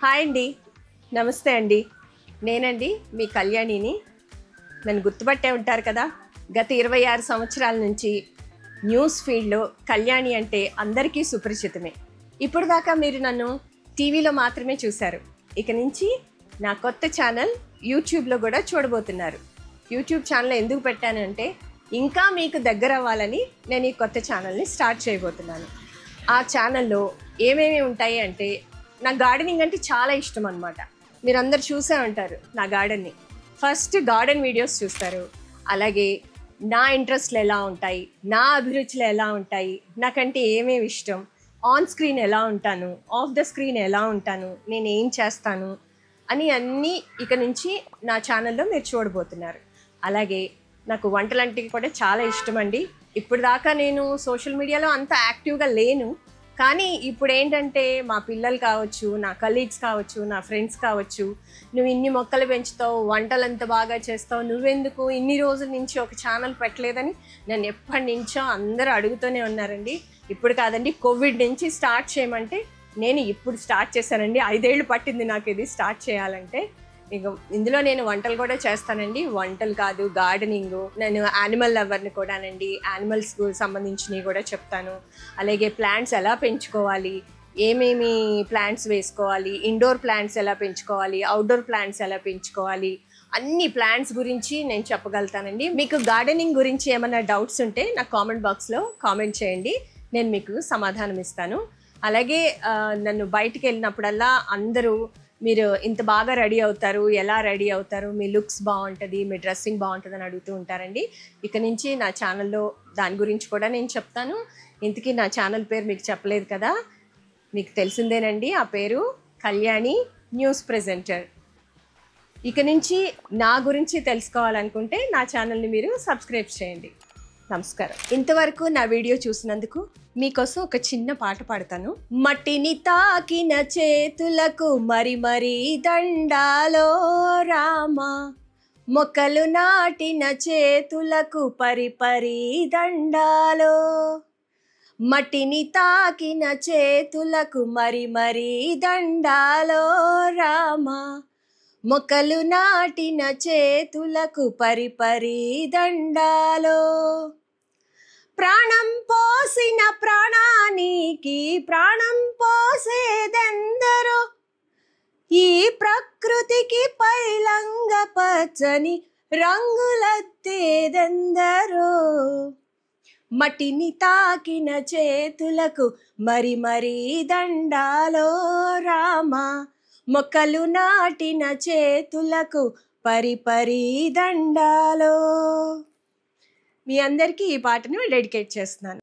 Hi అండి, నమస్తే అండి. నేనండి మీ కళ్యాణిని. నన్ను గుర్తుపట్టే ఉంటారు కదా. గత 26 సంవత్సరాల నుంచి న్యూస్ ఫీల్డ్లో కళ్యాణి అంటే అందరికీ సుపరిచితమే. ఇప్పుడు దాకా మీరు నన్ను టీవీలో మాత్రమే చూశారు. ఇక నుంచి నా కొత్త ఛానల్ యూట్యూబ్లో కూడా చూడబోతున్నారు. యూట్యూబ్ ఛానల్ ఎందుకు పెట్టానంటే ఇంకా మీకు దగ్గర అవ్వాలని నేను ఈ కొత్త ఛానల్ని స్టార్ట్ చేయబోతున్నాను. ఆ ఛానల్లో ఏమేమి ఉంటాయి అంటే, నా గార్డెనింగ్ అంటే చాలా ఇష్టం అనమాట. మీరందరు చూసే ఉంటారు నా గార్డెన్ని. ఫస్ట్ గార్డెన్ వీడియోస్ చూస్తారు, అలాగే నా ఇంట్రెస్ట్లు ఎలా ఉంటాయి, నా అభిరుచులు ఎలా ఉంటాయి, నాకంటే ఏమేమి ఇష్టం, ఆన్ స్క్రీన్ ఎలా ఉంటాను, ఆఫ్ ద స్క్రీన్ ఎలా ఉంటాను, నేను ఏం చేస్తాను అని అన్నీ ఇక నుంచి నా ఛానల్లో మీరు చూడబోతున్నారు. అలాగే నాకు వంటలంటే కూడా చాలా ఇష్టం అండి. ఇప్పుడు దాకా నేను సోషల్ మీడియాలో అంత యాక్టివ్గా లేను, కానీ ఇప్పుడు ఏంటంటే మా పిల్లలు కావచ్చు, నా కలీగ్స్ కావచ్చు, నా ఫ్రెండ్స్ కావచ్చు, నువ్వు ఇన్ని మొక్కలు పెంచుతావు, వంటలు అంత బాగా చేస్తావు, నువ్వెందుకు ఇన్ని రోజుల నుంచి ఒక ఛానల్ పెట్టలేదని నన్ను ఎప్పటి నుంచో అందరూ అడుగుతూనే ఉన్నారండి. ఇప్పుడు కాదండి, కోవిడ్ నుంచి స్టార్ట్ చేయమంటే నేను ఇప్పుడు స్టార్ట్ చేశానండి. 5 ఏళ్ళు పట్టింది నాకు ఇది స్టార్ట్ చేయాలంటే. ఇక ఇందులో నేను వంటలు కూడా చేస్తానండి. వంటలు కాదు, గార్డెనింగ్, నేను యానిమల్ లవర్ని కూడానండి. యానిమల్స్కు సంబంధించినవి కూడా చెప్తాను. అలాగే ప్లాంట్స్ ఎలా పెంచుకోవాలి, ఏమేమి ప్లాంట్స్ వేసుకోవాలి, ఇండోర్ ప్లాంట్స్ ఎలా పెంచుకోవాలి, అవుట్డోర్ ప్లాంట్స్ ఎలా పెంచుకోవాలి, అన్ని ప్లాంట్స్ గురించి నేను చెప్పగలుగుతానండి. మీకు గార్డెనింగ్ గురించి ఏమైనా డౌట్స్ ఉంటే నాకు కామెంట్ బాక్స్లో కామెంట్ చేయండి, నేను మీకు సమాధానం ఇస్తాను. అలాగే నన్ను బయటికి వెళ్ళినప్పుడల్లా అందరూ మీరు ఇంత బాగా రెడీ అవుతారు, ఎలా రెడీ అవుతారు, మీ లుక్స్ బాగుంటుంది, మీ డ్రెస్సింగ్ బాగుంటుంది అని అడుగుతూ ఉంటారండి. ఇక నుంచి నా ఛానల్లో దాని గురించి కూడా నేను చెప్తాను. ఇంతకీ నా ఛానల్ పేరు మీకు చెప్పలేదు కదా, మీకు తెలిసిందేనండి. ఆ పేరు కళ్యాణి న్యూస్ ప్రెజెంటర్. ఇక నుంచి నా గురించి తెలుసుకోవాలనుకుంటే నా ఛానల్ని మీరు సబ్స్క్రైబ్ చేయండి. నమస్కారం. ఇంతవరకు నా వీడియో చూసినందుకు మీకోసం ఒక చిన్న పాట పాడతాను. మట్టిని తాకిన చేతులకు మరి మరి దండాలో రామ, మొక్కలు నాటిన చేతులకు పరి పరి దండాలో. మట్టిని తాకిన చేతులకు మరి మరి దండాలో రామ, మొక్కలు నాటిన చేతులకు పరి పరి దండాలో. ప్రాణం పోసిన ప్రాణానికి ప్రాణం పోసేదెందరో, ఈ ప్రకృతికి పైలంగ పచ్చని రంగులద్దేదెందరో. మట్టిని తాకిన చేతులకు మరి మరి దండాలో రామ, మొక్కలు నాటిన చేతులకు పరి పరి దండాలో. మీ అందరికీ ఈ పాటను డెడికేట్ చేస్తున్నాను.